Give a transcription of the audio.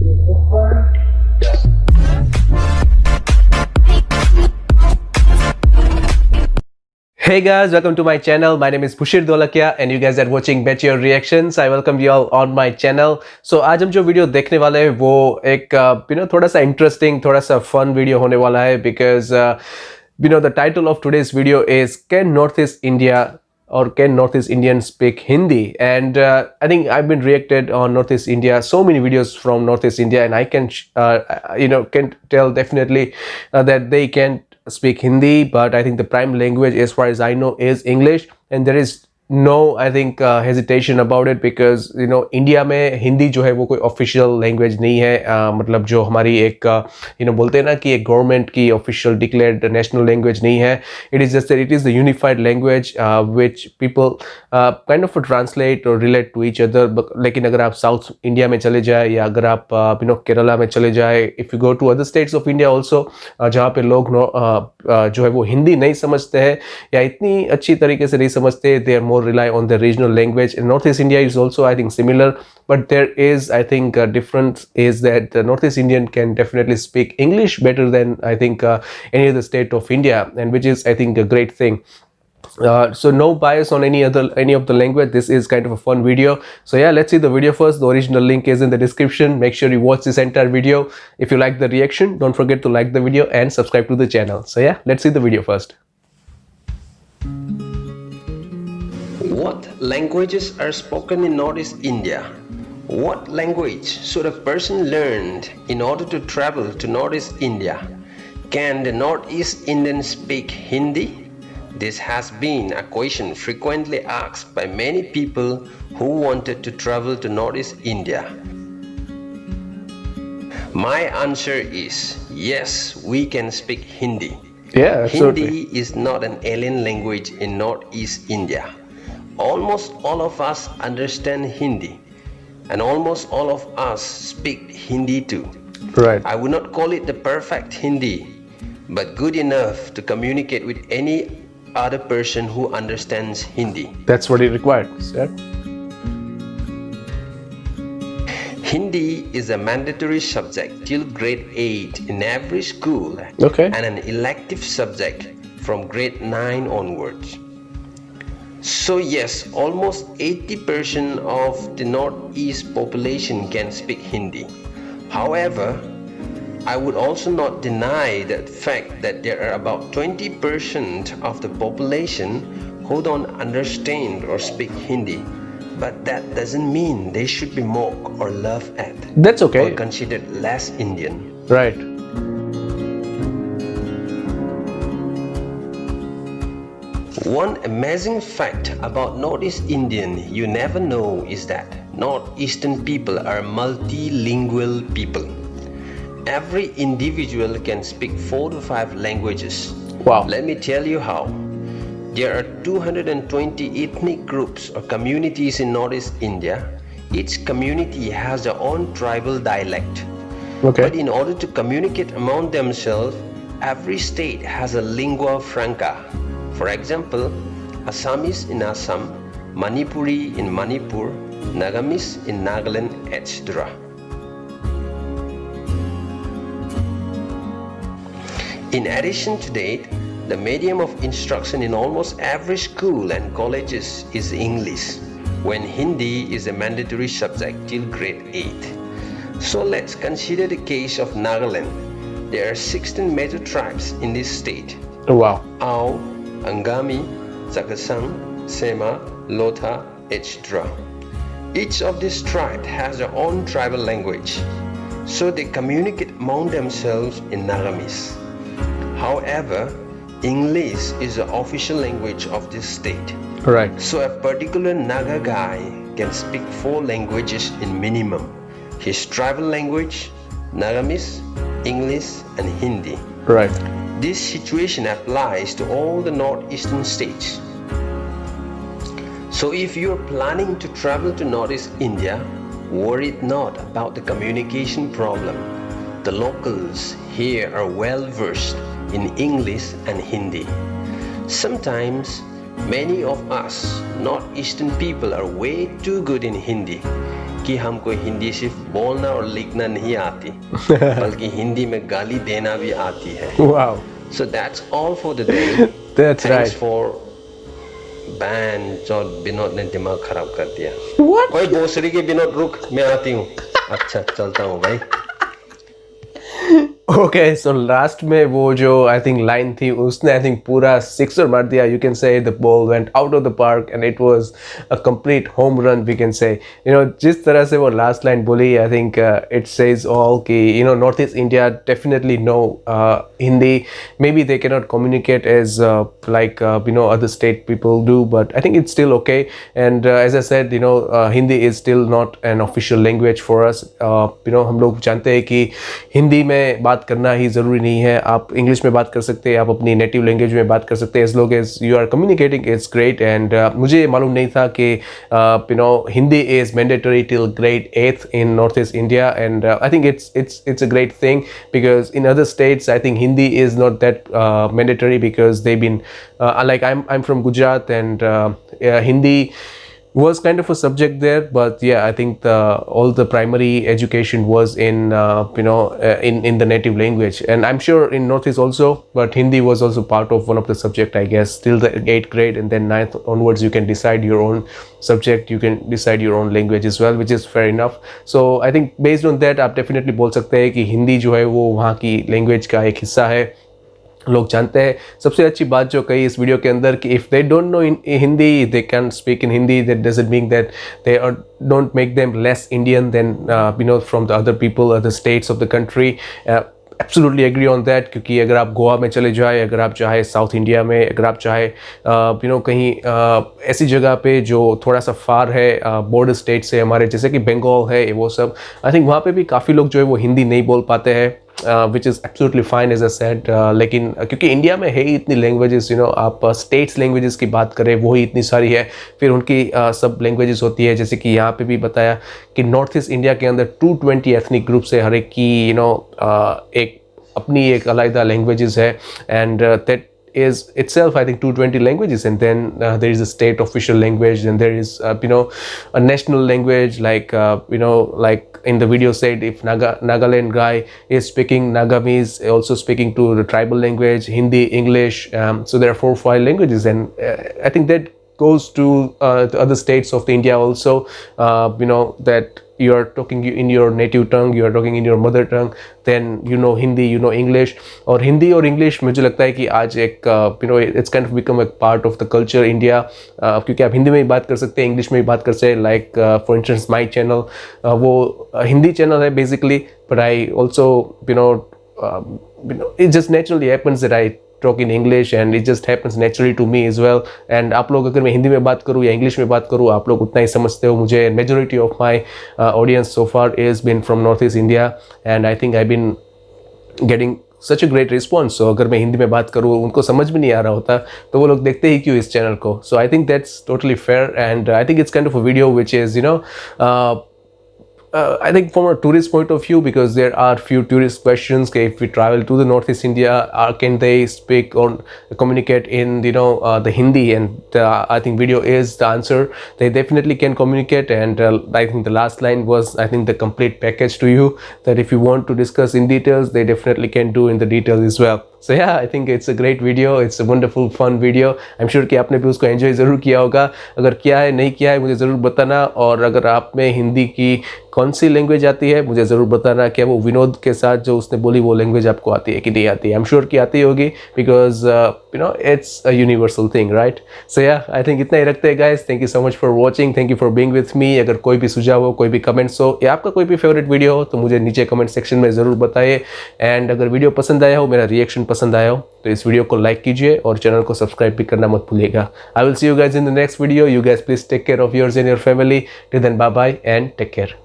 Hey guys, welcome to my channel. My name is Pushir Dolakia and you guys are watching Mature Reactions. I welcome you all on my channel. So आज हम जो video देखने वाले हैं वो एक थोड़ा सा इंटरेस्टिंग, थोड़ा सा फन वीडियो होने वाला है because the title of today's video is Can Northeast India or can Northeast Indians speak Hindi? And I think I've been reacted on Northeast India, so many videos from Northeast India, and I can can tell definitely that they can speak Hindi, but I think the prime language as far as I know is English, and there is no I think hesitation about it because India में हिंदी जो है वो कोई official language नहीं है, मतलब जो हमारी एक बोलते हैं ना कि एक गवर्नमेंट की ऑफिशियल डिक्लेयर्ड नेशनल लैंग्वेज नहीं है. It is just it is the unified language which people kind of translate और रिलेट टू ईच अदर. लेकिन अगर आप साउथ इंडिया में चले जाए या अगर आप केरला में चले जाए, if you go to other states of India also, जहाँ पे लोग जो है वो हिंदी नहीं समझते हैं या इतनी अच्छी तरीके से नहीं समझते, they are more rely on the regional language. In Northeast India is also I think similar, but there is I think a difference is that the Northeast Indian can definitely speak English better than I think any other state of India, and which is I think a great thing. So no bias on any of the language. This is kind of a fun video. So yeah, let's see the video first. The original link is in the description. Make sure you watch this entire video. If you like the reaction, don't forget to like the video and subscribe to the channel. So yeah, let's see the video first. What languages are spoken in Northeast India? What language should a person learn in order to travel to Northeast India? Can the Northeast Indian speak Hindi? This has been a question frequently asked by many people who wanted to travel to Northeast India. My answer is yes, we can speak Hindi. Yeah, absolutely. Hindi is not an alien language in Northeast India. Almost all of us understand Hindi, and almost all of us speak Hindi too. Right. I would not call it the perfect Hindi, but good enough to communicate with any other person who understands Hindi. That's what it required, sir. Hindi is a mandatory subject till grade 8 in every school, Okay. and an elective subject from grade 9 onwards. So yes, almost 80% of the Northeast population can speak Hindi. However, I would also not deny the fact that there are about 20% of the population who don't understand or speak Hindi. But that doesn't mean they should be mocked or laughed at. That's okay. Or considered less Indian. Right. One amazing fact about Northeast Indian you never know is that Northeastern people are multilingual people. Every individual can speak 4 to 5 languages. Wow. Let me tell you how. There are 220 ethnic groups or communities in Northeast India. Each community has their own tribal dialect. Okay. But in order to communicate among themselves, every state has a lingua franca. For example, Assamese in Assam, Manipuri in Manipur, Nagamese in Nagaland, etc. In addition to that, the medium of instruction in almost every school and colleges is English, when Hindi is a mandatory subject till grade 8. So let's consider the case of Nagaland. There are 16 major tribes in this state. Oh, wow. Ao, Angami, Zakasang, Sema, Lotha, etc. Each of these tribes has their own tribal language, so they communicate among themselves in Nagamese. However, English is the official language of this state. Right. So a particular Naga guy can speak 4 languages in minimum. His tribal language, Nagamese, English and Hindi. Right. This situation applies to all the northeastern states. So if you are planning to travel to Northeast India, worry not about the communication problem. The locals here are well versed in English and Hindi. Sometimes many of us northeastern people are way too good in Hindi. क्योंकि हमको हिंदी सिर्फ बोलना और लिखना नहीं आती बल्कि हिंदी में गाली देना भी आती है. Wow, So that's all for the day. that's Thanks right. for ban जो विनोद ने दिमाग खराब कर दिया. What? ओए भोसड़ी के विनोद रुक, मैं आती हूँ. अच्छा चलता हूँ भाई. Okay, so last में वो जो I think line थी उसने I think पूरा sixer मार दिया. You can say the ball went out of the park and it was a complete home run, we can say. You know, जिस तरह से वो last line बोली, I think it says all कि you know Northeast India definitely know Hindi. Maybe they cannot communicate as like you know other state people do, but I think it's still okay. And as I said, you know Hindi is still not an official language for us. You know हम लोग जानते हैं कि हिंदी में बात करना ही ज़रूरी नहीं है. आप इंग्लिश में बात कर सकते हैं, आप अपनी नेटिव लैंग्वेज में बात कर सकते हैं. As long as you are communicating it's great. And मुझे मालूम नहीं था कि you know Hindi is mandatory till grade 8th in north east India. And I think it's a great thing because in other states I think Hindi is not that mandatory because they've been like I'm from Gujarat and Hindi was kind of a subject there, but yeah, I think all the primary education was in you know in the native language, and I'm sure in Northeast also, but Hindi was also part of one of the subject, I guess, till the 8th grade, and then 9th onwards you can decide your own subject, you can decide your own language as well, which is fair enough. So I think based on that आप definitely बोल सकते हैं कि हिंदी जो है वो वहाँ की लैंग्वेज का एक हिस्सा है, लोग जानते हैं. सबसे अच्छी बात जो कही इस वीडियो के अंदर कि if they don't know Hindi they can speak in Hindi, that doesn't mean that they don't make them less Indian than you know from the other people, other states of the country. Absolutely agree on that. क्योंकि अगर आप गोवा में चले जाए, अगर आप चाहे south India में, अगर आप चाहे यू नो कहीं ऐसी जगह पे जो थोड़ा सा फार है बॉर्डर स्टेट से हमारे, जैसे कि बंगाल है, वो सब, आई थिंक वहाँ पे भी काफ़ी लोग जो है वो हिंदी नहीं बोल पाते हैं. Which is absolutely fine as a said. लेकिन क्योंकि इंडिया में है ही इतनी लैंग्वेजेस, यू नो आप स्टेट्स लैंग्वेजेस की बात करें वो ही इतनी सारी है. फिर उनकी सब लैंग्वेजेस होती है, जैसे कि यहाँ पे भी बताया कि नॉर्थ ईस्ट इंडिया के अंदर 220 एथनिक ग्रुप्स है, हर एक की यू नो एक अपनी एक अलग लैंग्वेजेस है. And that is itself I think 220 languages, and then there is a state official language, and there is you know a national language like you know like in the video said, if Nagaland guy is speaking Nagamese, also speaking to the tribal language Hindi, English, so there are 4-5 languages, and I think that goes to the other states of the India also. You know that you are talking in your native tongue, you are talking in your mother tongue, then you know Hindi, you know English. और हिंदी और English मुझे लगता है कि आज एक you know it's kind of become a part of the culture India, क्योंकि आप हिंदी में भी बात कर सकते हैं, इंग्लिश में भी बात कर सकते हैं. like for instance my channel वो हिंदी चैनल है basically, but I also you know it just naturally happens that I talk in English, and it just happens naturally to me as well. And आप लोग अगर मैं हिंदी में बात करूँ या इंग्लिश में बात करूँ, आप लोग उतना ही समझते हो मुझे. majority of my audience so far is been from Northeast India, and I think I've been getting such a great response. So अगर मैं हिंदी में बात करूँ, उनको समझ भी नहीं आ रहा होता तो वो लोग देखते ही क्यों इस चैनल को. So I think that's totally fair, and I think it's kind of a video which is you know I think from a tourist point of view, because there are few tourist questions, okay, if we travel to the Northeast India, can they speak or communicate in you know the Hindi, and I think video is the answer. They definitely can communicate, and I think the last line was I think the complete package to you, that if you want to discuss in details, they definitely can do in the details as well. So yeah, I think it's a great video, it's a wonderful fun video. I'm sure कि आपने भी उसको enjoy ज़रूर किया होगा. अगर किया है नहीं किया है मुझे ज़रूर बताना, और अगर आप में हिंदी की कौन सी लैंग्वेज आती है मुझे ज़रूर बताना. क्या वो विनोद के साथ जो उसने बोली वो लैंग्वेज आपको आती है कि नहीं आती है. I'm sure कि आती होगी, because you know it's a universal thing, right? So yeah, I think इतना ही रखते हैं guys. Thank you so much for watching, thank you for being with me. अगर कोई भी सुझाव हो, कोई भी कमेंट्स हो, या आपका कोई भी फेवरेट वीडियो हो तो मुझे नीचे कमेंट सेक्शन में ज़रूर बताइए. एंड अगर वीडियो पसंद आया हो, मेरा रिएक्शन पसंद आया हो, तो इस वीडियो को लाइक कीजिए और चैनल को सब्सक्राइब भी करना मत भूलिएगा. I will see you guys in the next video. You guys please take care of yours and your family. Till then bye bye and take care.